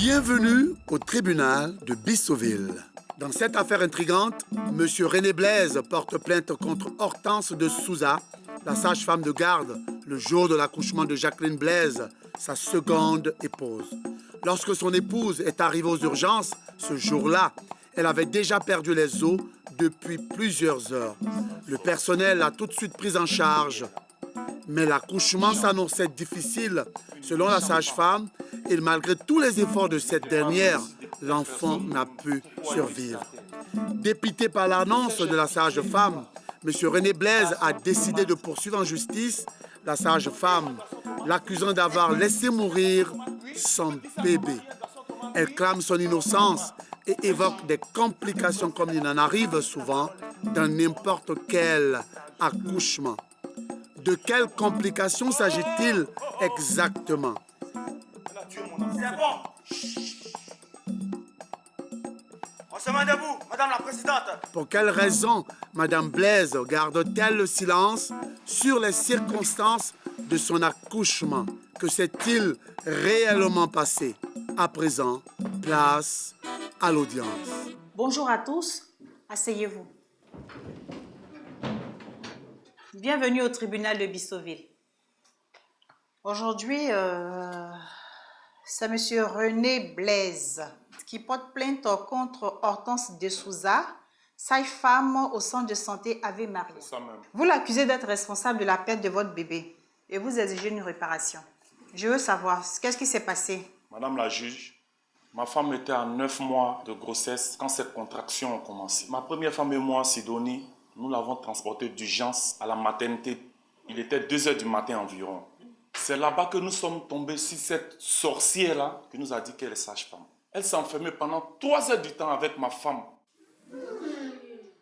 Bienvenue au tribunal de Bissoville. Dans cette affaire intrigante, M. René Blaise porte plainte contre Hortense de Souza, la sage-femme de garde, le jour de l'accouchement de Jacqueline Blaise, sa seconde épouse. Lorsque son épouse est arrivée aux urgences, ce jour-là, elle avait déjà perdu les os depuis plusieurs heures. Le personnel l'a tout de suite prise en charge. Mais l'accouchement s'annonçait difficile, selon la sage-femme, et malgré tous les efforts de cette dernière, l'enfant n'a pu survivre. Dépité par l'annonce de la sage-femme, M. René Blaise a décidé de poursuivre en justice la sage-femme, l'accusant d'avoir laissé mourir son bébé. Elle clame son innocence et évoque des complications comme il en arrive souvent dans n'importe quel accouchement. De quelles complications s'agit-il exactement? C'est bon. On se met debout, Madame la Présidente. Pour quelles raisons Mme Blaise garde-t-elle le silence sur les circonstances de son accouchement? Que s'est-il réellement passé? À présent, place à l'audience. Bonjour à tous, asseyez-vous. Bienvenue au tribunal de Bissoville. Aujourd'hui, c'est M. René Blaise qui porte plainte contre Hortense de Souza, sage-femme au centre de santé Ave Maria. Vous l'accusez d'être responsable de la perte de votre bébé et vous exigez une réparation. Je veux savoir, qu'est-ce qui s'est passé? Madame la juge, ma femme était à 9 mois de grossesse quand cette contraction a commencé. Ma première femme et moi, Sidonie, nous l'avons transportée d'urgence à la maternité. Il était 2 h du matin environ. C'est là-bas que nous sommes tombés sur cette sorcière-là qui nous a dit qu'elle est sage-femme. Elle s'est enfermée pendant 3 heures du temps avec ma femme.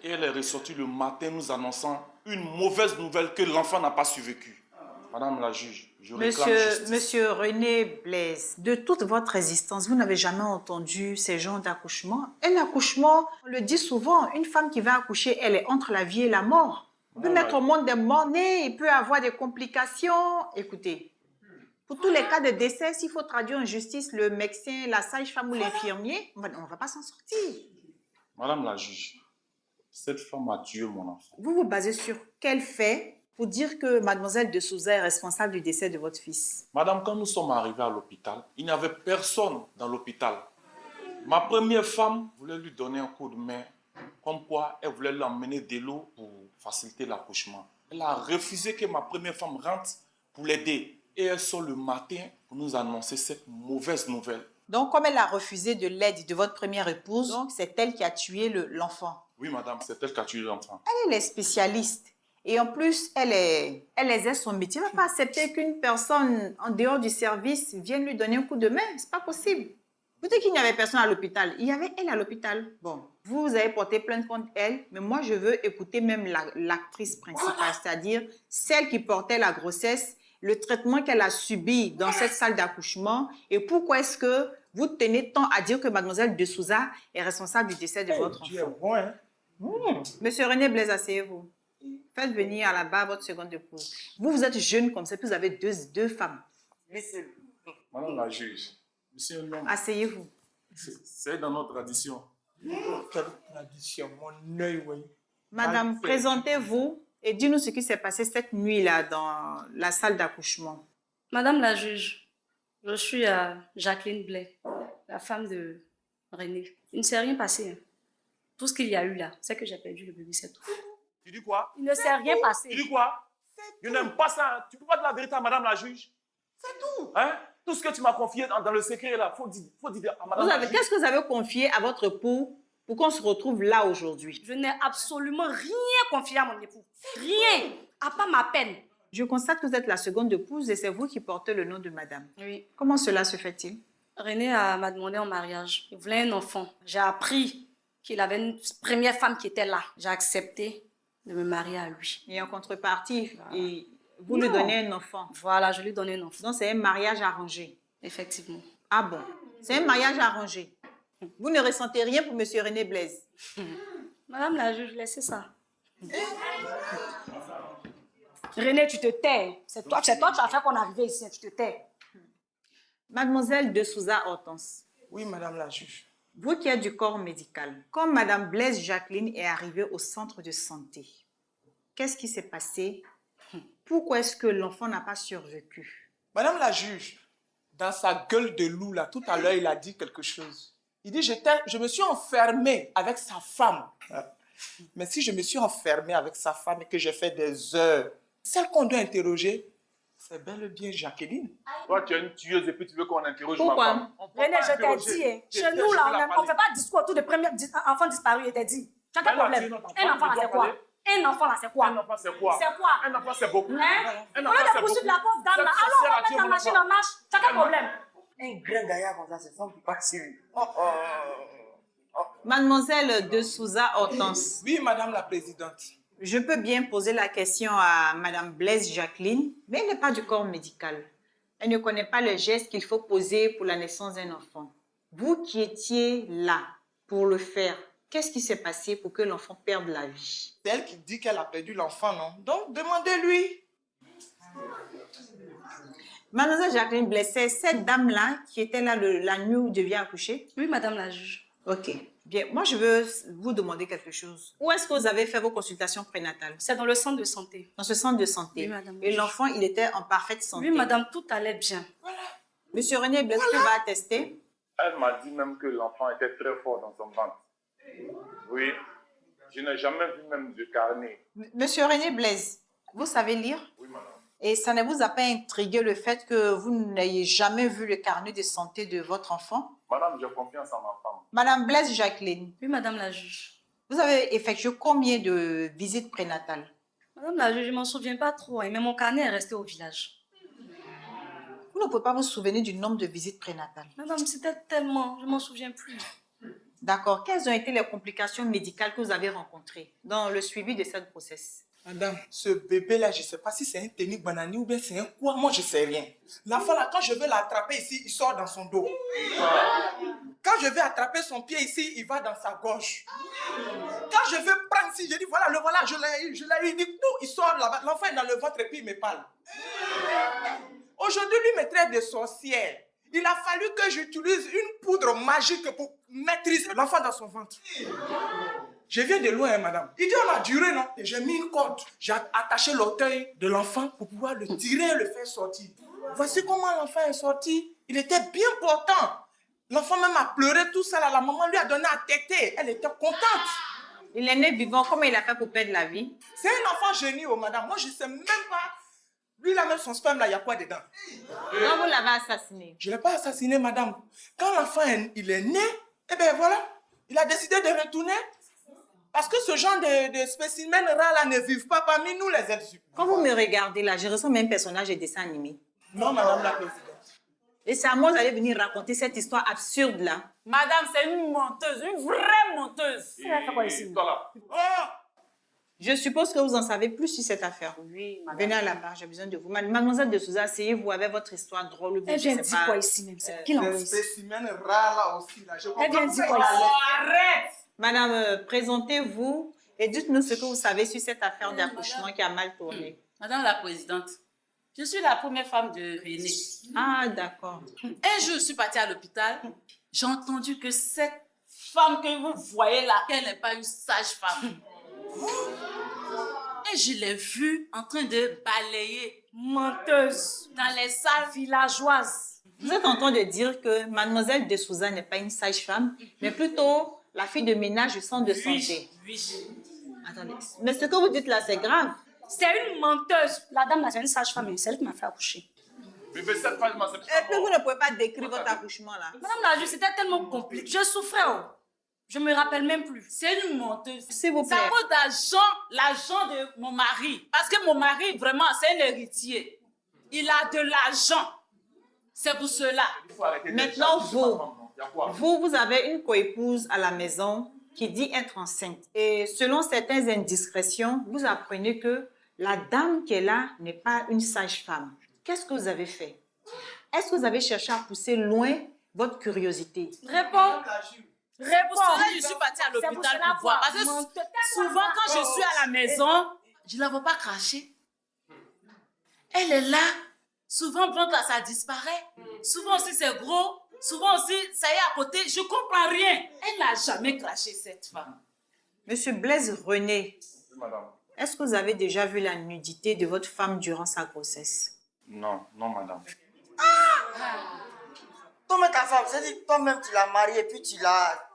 Et elle est ressortie le matin nous annonçant une mauvaise nouvelle que l'enfant n'a pas survécu. Madame la juge, je réclame justice. Monsieur René Blaise, de toute votre existence, vous n'avez jamais entendu ces genres d'accouchement? Un accouchement, on le dit souvent, une femme qui va accoucher, elle est entre la vie et la mort. On peut mettre au monde des morts-nés, il peut avoir des complications. Écoutez, pour tous les cas de décès, s'il faut traduire en justice le médecin, la sage-femme ou l'infirmier, on ne va pas s'en sortir. Madame la juge, cette femme a tué mon enfant. Vous vous basez sur quel fait pour dire que mademoiselle de Souza est responsable du décès de votre fils? Madame, quand nous sommes arrivés à l'hôpital, il n'y avait personne dans l'hôpital. Ma première femme voulait lui donner un coup de main, comme quoi elle voulait l'emmener de l'eau pour faciliter l'accouchement. Elle a refusé que ma première femme rentre pour l'aider. Et elle sort le matin pour nous annoncer cette mauvaise nouvelle. Donc, comme elle a refusé de l'aide de votre première épouse, donc c'est elle qui a tué l'enfant. Oui, madame, c'est elle qui a tué l'enfant. Elle est spécialiste. Et en plus, elle exerce son métier. Elle ne va pas accepter qu'une personne en dehors du service vienne lui donner un coup de main. Ce n'est pas possible. Vous dites qu'il n'y avait personne à l'hôpital. Il y avait elle à l'hôpital. Bon, vous avez porté plainte contre elle, mais moi, je veux écouter même l'actrice principale, c'est-à-dire celle qui portait la grossesse, le traitement qu'elle a subi dans cette salle d'accouchement et pourquoi est-ce que vous tenez tant à dire que mademoiselle de Souza est responsable du décès de votre enfant. Tu es bon, hein? Monsieur René Blaise, asseyez-vous. Faites venir à la barre votre seconde épouse. Vous êtes jeune comme ça, puis vous avez deux femmes. Madame la juge, monsieur un homme. Asseyez-vous. C'est dans notre tradition. Quelle tradition, mon œil, oui. Madame, présentez-vous et dis-nous ce qui s'est passé cette nuit-là dans la salle d'accouchement. Madame la juge, je suis Jacqueline Blais, la femme de René. Il ne s'est rien passé. Hein. Tout ce qu'il y a eu là, c'est que j'ai perdu le bébé, c'est tout. Tu dis quoi? Il ne s'est rien passé. Tu dis quoi? Je n'aime pas ça. Tu ne peux pas dire la vérité à madame la juge. C'est tout. Hein? Tout ce que tu m'as confié dans le secret là, faut dire à madame la juge. Qu'est-ce que vous avez confié à votre époux pour qu'on se retrouve là aujourd'hui? Je n'ai absolument rien confié à mon époux. Rien. À part ma peine. Je constate que vous êtes la seconde épouse et c'est vous qui portez le nom de madame. Oui. Comment cela se fait-il? René m'a demandé en mariage. Il voulait un enfant. J'ai appris qu'il avait une première femme qui était là. J'ai accepté de me marier à lui. Et en contrepartie, vous lui donnez un enfant. Voilà, je lui donnais un enfant. Donc c'est un mariage arrangé. Effectivement. Ah bon? C'est un mariage arrangé. Vous ne ressentez rien pour M. René Blaise? Madame la juge, laissez ça. René, tu te tais. C'est toi qui as fait qu'on est arrivé ici. Tu te tais. Mademoiselle de Souza Hortense, Oui, madame la juge. Vous qui êtes du corps médical, quand Madame Blaise Jacqueline est arrivée au centre de santé, qu'est-ce qui s'est passé? Pourquoi est-ce que l'enfant n'a pas survécu? Madame la juge, dans sa gueule de loup, là, tout à l'heure, il a dit quelque chose. Il dit, je me suis enfermé avec sa femme. Mais si je me suis enfermé avec sa femme et que j'ai fait des heures, celle qu'on doit interroger, c'est bel et bien Jacqueline. Toi, tu es une tueuse et puis tu veux qu'on interroge Pourquoi? ma femme. On peut René, pas je t'ai interroger. dit, hein, Je chez t'ai- nous, je là, vais la on ne parler. fait pas de discours autour de premier enfant disparu, il t'a dit. Tu as quel Mais là, problème? tu n'entends Un pas, enfant, là, tu c'est dois quoi? parler. Un enfant, là, c'est quoi? Un enfant, c'est quoi? C'est quoi? Un enfant, c'est beaucoup. Hein? Un Au enfant, lieu de c'est poursuivre beaucoup. la pauvre dame, là, Cette allons, on sorcière, va tu mettre es la mon machine enfant. en marche. Tu as quel problème? Un grand gaillard comme ça, c'est femme qui passe sur lui. Mademoiselle de Souza Hortense, Oui, madame la présidente. je peux bien poser la question à Madame Blaise Jacqueline, mais elle n'est pas du corps médical. Elle ne connaît pas le geste qu'il faut poser pour la naissance d'un enfant. Vous qui étiez là pour le faire, qu'est-ce qui s'est passé pour que l'enfant perde la vie? C'est elle qui dit qu'elle a perdu l'enfant, non? Donc, demandez-lui. Mademoiselle Jacqueline Blaise, c'est cette dame-là qui était là la nuit où devait accoucher? Oui, madame la juge. Ok. Bien, moi je veux vous demander quelque chose. Où est-ce que vous avez fait vos consultations prénatales? C'est dans le centre de santé. Dans ce centre de santé. Oui, madame. Et l'enfant, il était en parfaite santé. Oui, madame, tout allait bien. Monsieur René Blaise, qui va attester? Elle m'a dit même que l'enfant était très fort dans son ventre. Oui. Je n'ai jamais vu même de carnet. Monsieur René Blaise, vous savez lire? Oui, madame. Et ça ne vous a pas intrigué le fait que vous n'ayez jamais vu le carnet de santé de votre enfant? Madame, j'ai confiance en ma femme. Madame Blaise Jacqueline, Oui, madame la juge. vous avez effectué combien de visites prénatales? Madame la juge, je ne m'en souviens pas trop, hein, mais mon carnet est resté au village. Vous ne pouvez pas vous souvenir du nombre de visites prénatales. Madame, c'était tellement, je ne m'en souviens plus. D'accord. Quelles ont été les complications médicales que vous avez rencontrées dans le suivi de cette grossesse? Madame, ce bébé-là, je ne sais pas si c'est un tennis banani ou bien c'est un quoi, moi je ne sais rien. L'enfant là, quand je vais l'attraper ici, il sort dans son dos. Quand je vais attraper son pied ici, il va dans sa gorge. Quand je vais prendre ici, je dis voilà, le voilà, je l'ai eu, il dit tout, il sort là-bas. L'enfant est dans le ventre et puis il me parle. Aujourd'hui, lui me traite de sorcière. Il a fallu que j'utilise une poudre magique pour maîtriser l'enfant dans son ventre. Je viens de loin, hein, madame. Il dit, on a duré, non? Et j'ai mis une corde. J'ai attaché l'orteil de l'enfant pour pouvoir le tirer et le faire sortir. Voici comment l'enfant est sorti. Il était bien portant. L'enfant même a pleuré tout ça. Là. La maman lui a donné à téter. Elle était contente. Il est né vivant. Comment il a fait pour perdre la vie? C'est un enfant génie, oh, madame. Moi, je ne sais même pas. Lui, là, même son sperme, là, il y a quoi dedans? Quand vous l'avez assassiné? Je ne l'ai pas assassiné, madame. Quand l'enfant il est né, eh bien voilà, il a décidé de retourner. Parce que ce genre de spécimens rares là ne vivent pas parmi nous, les êtres humains. Quand vous me regardez là, je ressens même personnage de dessin animé. Non, madame la présidente. Et c'est à moi d'aller venir raconter cette histoire absurde là. Madame, c'est une menteuse, une vraie menteuse. Elle fait quoi ici? Toi là. Oh! Je suppose que vous en savez plus sur cette affaire. Oui, madame. Venez à la barre, j'ai besoin de vous. Mademoiselle de Souza, asseyez-vous avec votre histoire drôle. Elle vient Je sais dire pas. quoi ici même? C'est qui l'envoie Les ici? spécimens rares là aussi, là. Je Elle vient comprends dire pas. quoi ici? Arrête! Madame, présentez-vous et dites-nous ce que vous savez sur cette affaire d'accouchement qui a mal tourné. Madame la présidente, je suis la première femme de René. Ah, d'accord. Un jour, je suis partie à l'hôpital. J'ai entendu que cette femme que vous voyez là, qu'elle n'est pas une sage-femme. Et je l'ai vue en train de balayer Menteuse. dans les salles. Villageoise. Vous êtes en train de dire que Mademoiselle de Souza n'est pas une sage-femme, mais plutôt la fille de ménage du centre de santé. Oui. Attendez, mais ce que vous dites là, c'est grave. C'est une menteuse. La dame là, c'est une sage-femme, c'est elle qui m'a fait accoucher. Bébé, cette femme, c'est Et puis vous ne pouvez pas décrire votre accouchement là. Madame la juge, c'était tellement compliqué. Je souffrais, oh. Je me rappelle même plus. C'est une menteuse. S'il vous C'est plaît. à cause l'argent de mon mari. Parce que mon mari, vraiment, c'est un héritier. Il a de l'argent. C'est pour cela. Maintenant, vous avez une coépouse à la maison qui dit être enceinte. Et selon certaines indiscrétions, vous apprenez que la dame qui est là n'est pas une sage-femme. Qu'est-ce que vous avez fait? Est-ce que vous avez cherché à pousser loin votre curiosité? Réponds. Pour cela, je suis partie à l'hôpital pour voir. Parce que souvent, quand je suis à la maison, je ne la vois pas cracher. Elle est là. Souvent, le ventre, là, ça disparaît. Souvent aussi, c'est gros. Souvent aussi, ça y est à côté, je comprends rien. Elle n'a jamais craché, cette femme. Monsieur Blaise René, Oui, madame. est-ce que vous avez déjà vu la nudité de votre femme durant sa grossesse? Non, non, madame. Toi-même, ta femme, c'est-à-dire toi-même, tu l'as mariée, puis tu l'as...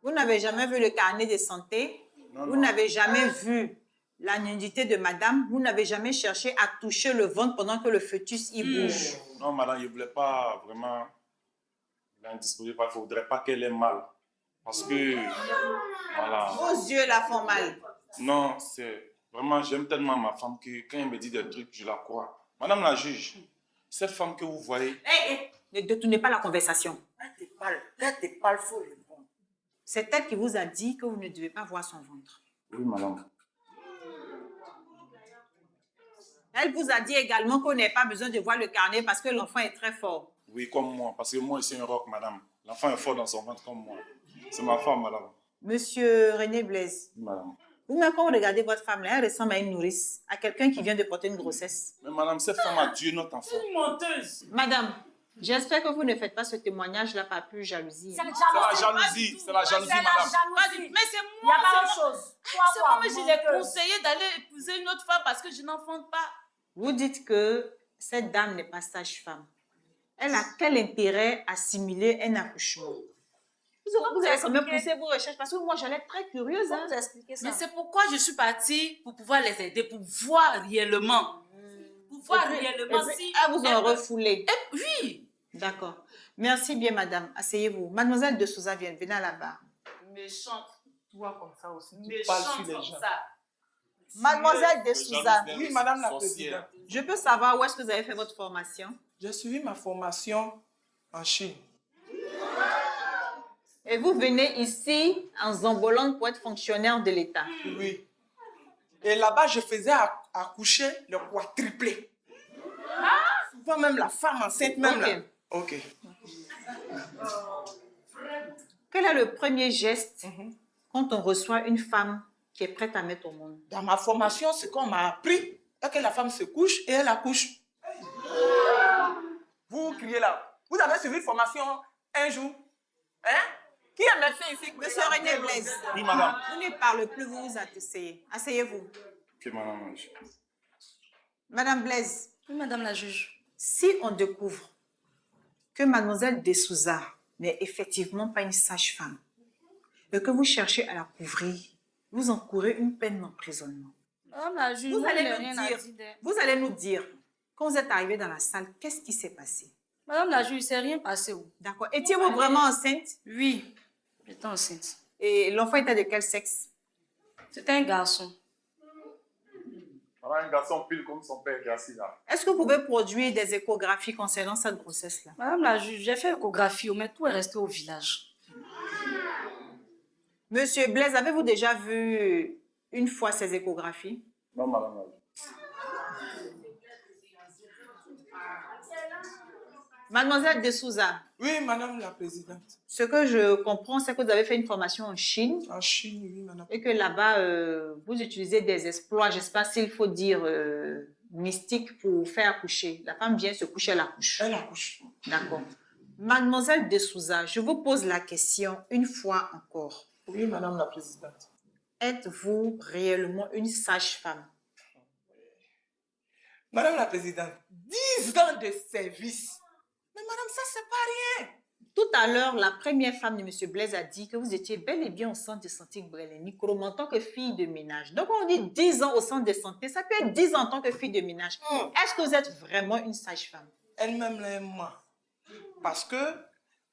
Vous n'avez jamais vu le carnet de santé? Non, Vous non. n'avez jamais vu la nudité de madame? Vous n'avez jamais cherché à toucher le ventre pendant que le fœtus y bouge? Non, madame, je ne voulais pas vraiment l'indisposer parce qu'il ne faudrait pas qu'elle ait mal. Parce que, voilà. Vos yeux la font mal. Non, c'est vraiment, j'aime tellement ma femme que quand elle me dit des trucs, je la crois. Madame la juge, cette femme que vous voyez, Ne détournez pas la conversation. Elle te parle, faut répondre. C'est elle qui vous a dit que vous ne devez pas voir son ventre. oui, madame. Elle vous a dit également qu'on n'avait pas besoin de voir le carnet parce que l'enfant est très fort. Oui, comme moi, parce que moi, je suis un roc, madame. L'enfant est fort dans son ventre comme moi. C'est ma femme, madame. Monsieur René Blaise, Oui, madame. vous-même quand vous regardez votre femme, là, elle ressemble à une nourrice, à quelqu'un qui vient de porter une grossesse. Mais madame, cette femme a tué notre enfant. Une menteuse. Madame, j'espère que vous ne faites pas ce témoignage-là par pure jalousie. C'est hein. la jalousie, c'est la jalousie, C'est la madame. jalousie. Mais c'est Il n'y a moi, pas c'est autre moi. chose. C'est moi, mais je l'ai conseillé d'aller épouser une autre femme parce que je n'enfante pas. Vous dites que cette dame n'est pas sage-femme. Elle a quel intérêt à simuler un accouchement? Vous avez quand même poussé vos recherches parce que moi, j'allais être très curieuse. Hein. Vous expliquez ça. Mais c'est pourquoi je suis partie pour pouvoir les aider, pour voir réellement. Pour voir réellement si... Ah, vous en refoulez. Oui. D'accord. Merci bien, madame. Asseyez-vous. Mademoiselle de Souza, venez à la barre. Méchante. Toi, comme ça aussi, tu parles sur Méchante les comme gens. ça. Mademoiselle de Souza, Oui, madame la Sorcière. présidente. je peux savoir où est-ce que vous avez fait votre formation? J'ai suivi ma formation en Chine. Et vous venez ici en Zambolone pour être fonctionnaire de l'État. Oui. Et là-bas, je faisais accoucher le quadruplé. Souvent même la femme enceinte même Ok. là. Ok. Quel est le premier geste quand on reçoit une femme qui est prête à mettre au monde? Dans ma formation, ce qu'on m'a appris est que la femme se couche et elle accouche. Vous criez là. Vous avez suivi une formation un jour. Hein? Qui est médecin ici? Monsieur René Blaise, Oui, madame. vous ne parlez plus, vous vous asseyez. Asseyez-vous. Ok, madame la juge. Madame Blaise, Oui, madame la juge. si on découvre que mademoiselle de Souza n'est effectivement pas une sage-femme et que vous cherchez à la couvrir, vous encourez une peine d'emprisonnement. Madame la juge, Vous moi, allez je n'ai nous rien à dire, dire. vous allez nous dire, quand vous êtes arrivé dans la salle, qu'est-ce qui s'est passé? Madame la juge, c'est rien passé. Oh. D'accord. Étiez-vous vraiment enceinte? Oui, j'étais enceinte. Et l'enfant était de quel sexe? C'était un garçon. Voilà un garçon pile comme son père qui est assis là. Est-ce que vous pouvez produire des échographies concernant cette grossesse-là? Madame la juge, j'ai fait échographie, mais tout est resté au village. Monsieur Blaise, avez-vous déjà vu une fois ces échographies? Non, madame la juge. Mademoiselle de Souza, Oui, madame la présidente. ce que je comprends, c'est que vous avez fait une formation en Chine En Chine, oui, madame. et que là-bas, vous utilisez des exploits, je ne sais pas s'il faut dire mystiques pour faire accoucher. La femme vient se coucher, elle accouche. Elle accouche. D'accord. Mademoiselle de Souza, je vous pose la question une fois encore. Oui, madame la présidente. Êtes-vous réellement une sage-femme? Madame la présidente, 10 ans de service. Mais madame, ça, c'est pas rien. Tout à l'heure, la première femme de M. Blaise a dit que vous étiez bel et bien au centre de santé Brelé-Nicrom en tant que fille de ménage. Donc, on dit 10 ans au centre de santé, ça peut être 10 ans en tant que fille de ménage. Est-ce que vous êtes vraiment une sage-femme? Elle-même l'aime moi. Parce que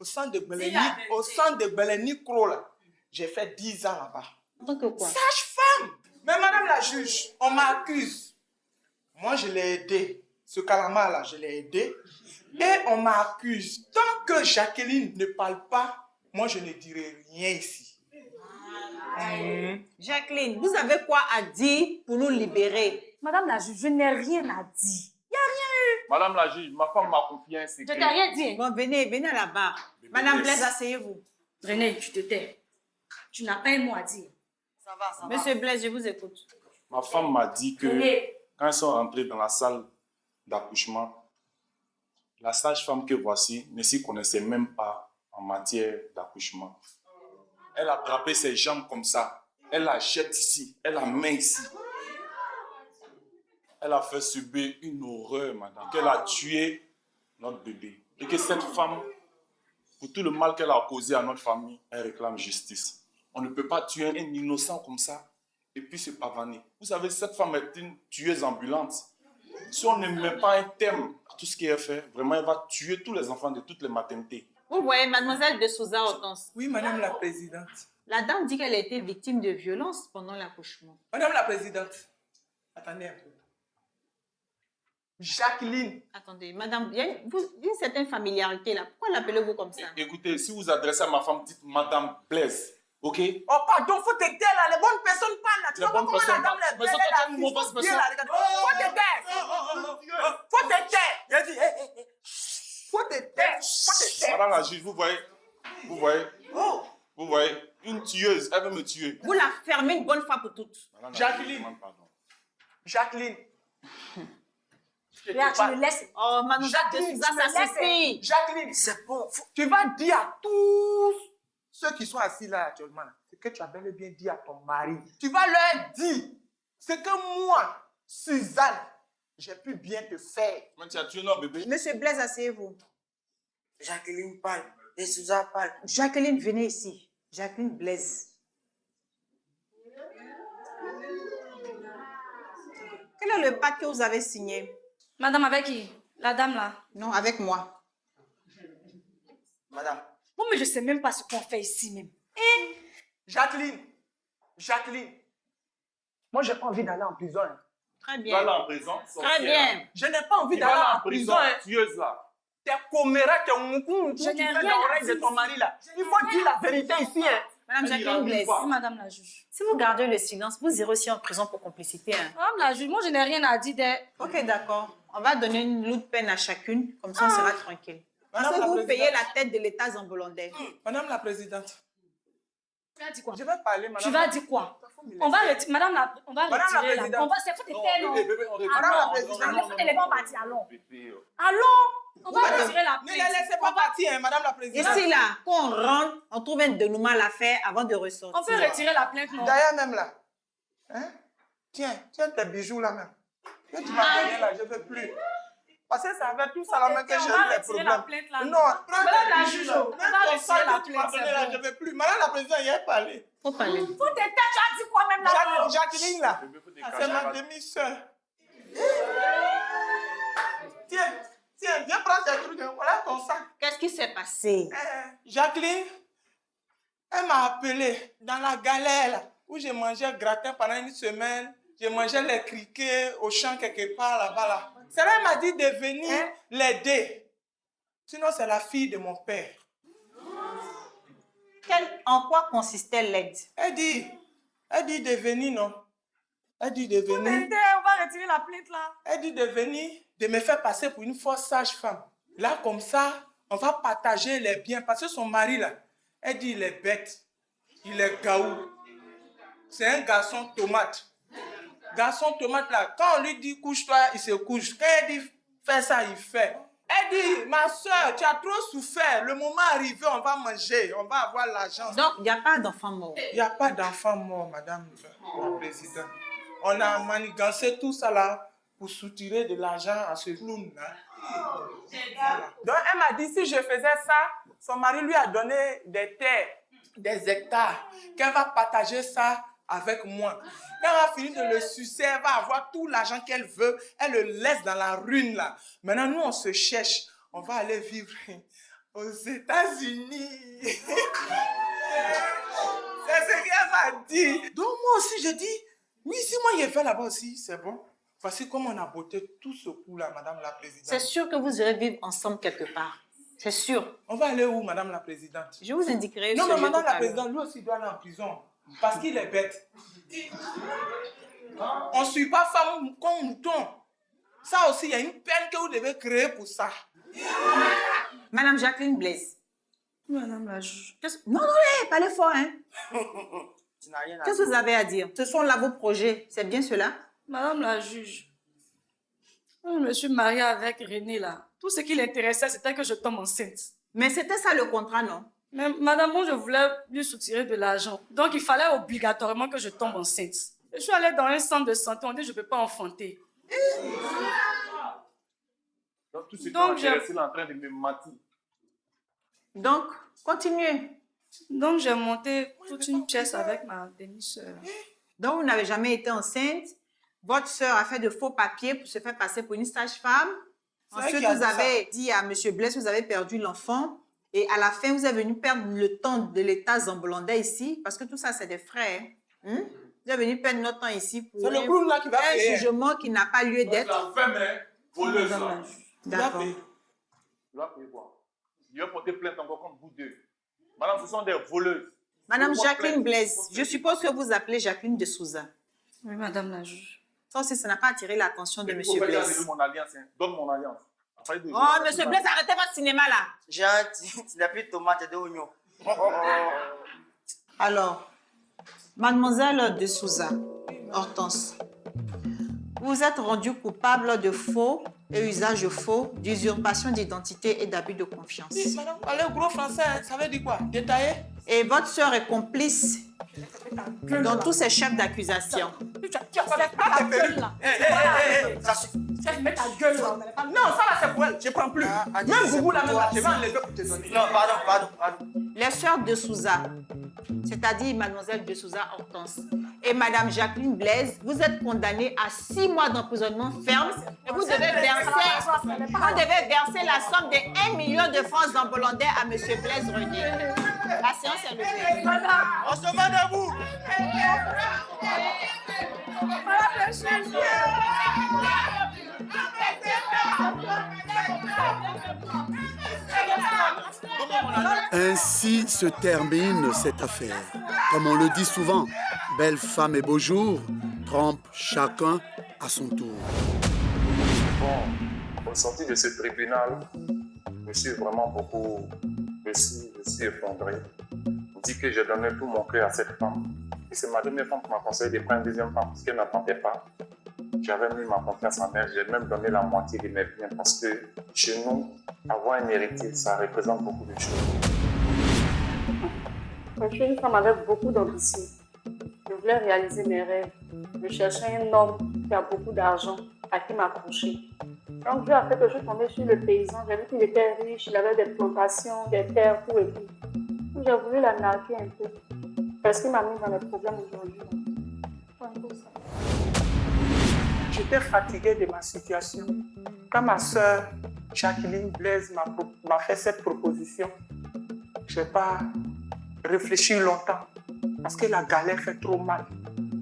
au centre de Dis la vérité. Au centre de Brelé-Nicrom, là, j'ai fait 10 ans là-bas. En tant que quoi? Sage-femme. Mais madame la juge, on m'accuse. Moi, je l'ai aidé. Ce calamar-là, je l'ai aidé. Et on m'accuse. Tant que Jacqueline ne parle pas, moi, je ne dirai rien ici. Jacqueline, vous avez quoi à dire pour nous libérer? Madame la juge, je n'ai rien à dire. Madame la juge, ma femme m'a confié un Je secret. t'ai rien dit. Bon, venez à la barre. Madame Blaise, asseyez-vous. René, tu te tais. Tu n'as pas un mot à dire. Ça va, ça va. Monsieur Blaise, je vous écoute. Ma femme m'a dit que René, quand ils sont rentrés dans la salle d'accouchement, La sage-femme que voici ne s'y connaissait même pas en matière d'accouchement. Elle a attrapé ses jambes comme ça. Elle la jette ici. Elle la met ici. Elle a fait subir une horreur, madame. Qu'elle a tué notre bébé. Et que cette femme, pour tout le mal qu'elle a causé à notre famille, elle réclame justice. On ne peut pas tuer un innocent comme ça et puis se pavaner. Vous savez, cette femme est une tueuse ambulante. Si on ne met pas un terme à tout ce qu'elle fait, vraiment, elle va tuer tous les enfants de toutes les maternités. Vous voyez, mademoiselle de Souza Hortense. Oui, madame la présidente. La dame dit qu'elle a été victime de violences pendant l'accouchement. Madame la présidente. Attendez un peu. Jacqueline. Attendez, madame, il y a une certaine familiarité là. Pourquoi l'appelez-vous comme ça? Écoutez, si vous adressez à ma femme, dites Madame Blaise, ok? Oh, pardon, faut t'aider là. Les bonnes personnes parlent là. Tu Les vois bonnes comment la personnes dame parlent. les Mais ça, belle, toi, la tu es une fille, mauvaise faut bien, personne. là, regarde. Faut t'aider. Il a dit, faut t'aider. Madame la juge, vous voyez, une tueuse, elle veut me tuer. Vous la fermez une bonne fois pour toutes. Madame la Jacqueline. juge, je demande pardon. Jacqueline. Regarde, tu me laisses. Oh, mademoiselle de Jacqueline, Souza, tu me ça laisses. suffit. Jacqueline, c'est bon. Tu vas dire à tous ceux qui sont assis là actuellement, là, ce que tu as bel et bien dit à ton mari. Tu vas leur dire ce que moi, Suzanne, j'ai pu bien te faire. Mais tu as tué notre bébé. Monsieur Blaise, asseyez-vous. Jacqueline parle. Et Souza parle. Jacqueline, venez ici. Jacqueline Blaise. Quel est le pacte que vous avez signé? Madame, avec qui? La dame là. Non, avec moi. Madame. Bon, mais je sais même pas ce qu'on fait ici même. Jacqueline. Moi, j'ai pas envie d'aller en prison. hein. Très Tu vas bien. aller en prison. Très bien. Je n'ai pas envie Tu vas d'aller aller en prison. hein. tueuse là. Tes comméras, tes moukou, Je tu n'ai fais rien l'oreille à de dire ton ici. mari là. Il faut dire la vérité ici. Hein. Madame Jacqueline Blaise, Oui, madame la juge. si vous gardez le silence, vous irez aussi en prison pour complicité. Hein. Madame la juge, moi je n'ai rien à dire de... Ok, d'accord. On va donner une lourde peine à chacune, comme ça on sera tranquille. Madame Parce que la vous présidente. payez la tête de l'État zambolondais. Madame la présidente, Tu vas dire quoi? je vais parler, madame. Tu vas dire quoi? On va retirer, madame la, on va Madame la retirer la... présidente. On va se foutre de terre, non? Bébé, on retire. Madame la Allons, présidente. allons, faites les bons partis, allons. Bébé, Allons, on va Madame, retirer la Ne plainte. les laissez pas partir, hein, madame la présidente. Ici, là, quand on rentre, on trouve un dénouement à l'affaire avant de ressortir. On peut retirer la plainte, non? D'ailleurs, même là. Hein? Tiens tes bijoux là même. Que tu m'as donné là, je ne veux plus. Parce que ça avait tout ça la main que j'ai On va eu les retirer la problèmes. plainte, là. Non, prends Madame tes la bijoux juge, là. on va Même ton retirer sac la que tu m'as plainte, donné c'est là, bon. je ne veux plus. Madame la présidente, il a parlé. Faut parler. Faut tes têtes, tu as dit quoi même là? Jacqueline là. bébé, faut Ah, dégager. c'est ma demi-sœur. Tiens, viens prendre tes trucs. hein. Voilà ton sac. Qu'est-ce qui s'est passé? Jacqueline, elle m'a appelé dans la galère là, où j'ai mangé gratin pendant une semaine. J'ai mangé les criquets au champ quelque part là-bas. Là. C'est là elle m'a dit de venir l'aider. Sinon, c'est la fille de mon père. En quoi consistait l'aide? Elle dit de venir, non? Elle dit de venir. T'aider, on va retirer la plainte, là. Elle dit de venir, de me faire passer pour une fausse sage-femme. Là, comme ça, on va partager les biens. Parce que son mari, là, elle dit il est bête. Il est gaou. C'est un garçon tomate. Garçon tomate, là, quand on lui dit couche-toi, il se couche. Quand elle dit fais ça, il fait. Elle dit, ma soeur, tu as trop souffert. Le moment arrivé, on va manger. On va avoir l'argent. Donc, il n'y a pas d'enfant mort. Il n'y a pas d'enfant mort, madame la présidente. On a manigancé tout ça là pour soutirer de l'argent à ce clown là. Voilà. Donc elle m'a dit si je faisais ça, son mari lui a donné des terres, des hectares, qu'elle va partager ça avec moi. Quand elle va finir de le sucer, elle va avoir tout l'argent qu'elle veut, elle le laisse dans la ruine là. Maintenant nous on se cherche, on va aller vivre aux États-Unis. C'est ce qu'elle m'a dit. Donc moi aussi, je dis, oui, si moi je vais là-bas aussi, c'est bon. Voici comment on a botté tout ce coup-là, madame la présidente. C'est sûr que vous irez vivre ensemble quelque part. C'est sûr. On va aller où, madame la présidente? Je vous indiquerai. Non, ce mais lieu madame tout la à l'heure. présidente, lui aussi doit aller en prison. Parce qu'il est bête. On ne suit pas femme comme mouton. Ça aussi, il y a une peine que vous devez créer pour ça. Madame Jacqueline Blaise. Madame la juge. Non, parlez fort, hein. Tu n'as rien à Qu'est-ce dire. que vous avez à dire? Ce sont là vos projets. C'est bien cela? Madame la juge. Je me suis mariée avec René, là. Tout ce qui l'intéressait, c'était que je tombe enceinte. Mais c'était ça le contrat, non? Mais madame, moi, je voulais lui soutirer de l'argent. Donc, il fallait obligatoirement que je tombe enceinte. Je suis allée dans un centre de santé, on dit que je ne peux pas enfanter. Donc, tout ce qui Donc, est en train de me mentir. Donc, continuez. Donc, j'ai monté toute une pièce avec ma demi-sœur. Donc, vous n'avez jamais été enceinte. Votre sœur a fait de faux papiers pour se faire passer pour une sage-femme. Ensuite, vous avez dit à M. Blaise que vous avez perdu l'enfant. Et à la fin, vous êtes venu perdre le temps de l'État zambolandais ici. Parce que tout ça, c'est des frais. Hein? Vous êtes venu perdre notre temps ici pour C'est le groupe là qui va payer. un jugement qui n'a pas lieu d'être. La femme est voleuse. D'accord. Tu vas payer quoi? Je vais porter plainte encore contre vous deux. Madame, ce sont des voleuses. Madame Jacqueline Blaise, je suppose que vous appelez Jacqueline de Souza. Oui, madame la juge. Ça aussi, ça n'a pas attiré l'attention de M. Blaise. Blaise. Mon alliance, hein. Donne mon alliance. Oh, M. Blaise, arrêtez votre cinéma là. Jean, tu n'as plus de tomates et d'oignons. Alors, mademoiselle de Souza, Hortense, vous vous êtes rendue coupable de faux et usage faux, d'usurpation d'identité et d'abus de confiance. Oui, madame, allez, gros français, ça veut dire quoi? Détaillé? Et votre sœur est complice dans tous ces chefs d'accusation. Tu as fait ta gueule là. Ça suffit. Tu as fait ta gueule là. Non, ça là, c'est pour elle, je prends plus. Même Boubou là, même là, je vais enlever pour te donner. Non, pardon. Les sœurs de Souza, c'est-à-dire mademoiselle de Souza Hortense et madame Jacqueline Blaise, vous êtes condamnées à 6 mois d'emprisonnement ferme et vous devez verser la somme de 1 million de francs zambolandais à M. Blaise René. La séance est levée. On se met debout. Ainsi se termine cette affaire. Comme on le dit souvent, belle femme et beau jour trompent chacun à son tour. Bon, au sortir de ce tribunal, je suis vraiment beaucoup. Je suis effondré. Je dis que j'ai donné tout mon cœur à cette femme. Et c'est ma deuxième femme qui m'a conseillé de prendre une deuxième femme parce qu'elle n'attendait pas. J'avais mis ma confiance en elle. J'ai même donné la moitié de mes biens parce que chez nous, avoir un héritier, ça représente beaucoup de choses. Je suis une femme avec beaucoup d'ambition. Je voulais réaliser mes rêves. Je cherchais un homme qui a beaucoup d'argent, à qui m'accrocher. Donc Dieu a fait que je suis tombée sur le paysan. J'ai vu qu'il était riche, il avait des plantations, des terres, tout et tout. Donc, j'ai voulu la narguer un peu. Parce qu'il m'a mis dans les problèmes aujourd'hui. J'étais fatiguée de ma situation. Quand ma sœur Jacqueline Blaise m'a fait cette proposition, je n'ai pas réfléchi longtemps parce que la galère fait trop mal.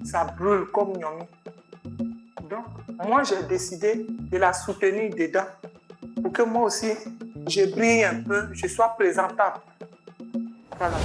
Ça brûle comme Nyomi. Donc, moi, j'ai décidé de la soutenir dedans pour que moi aussi, je brille un peu, je sois présentable. Voilà.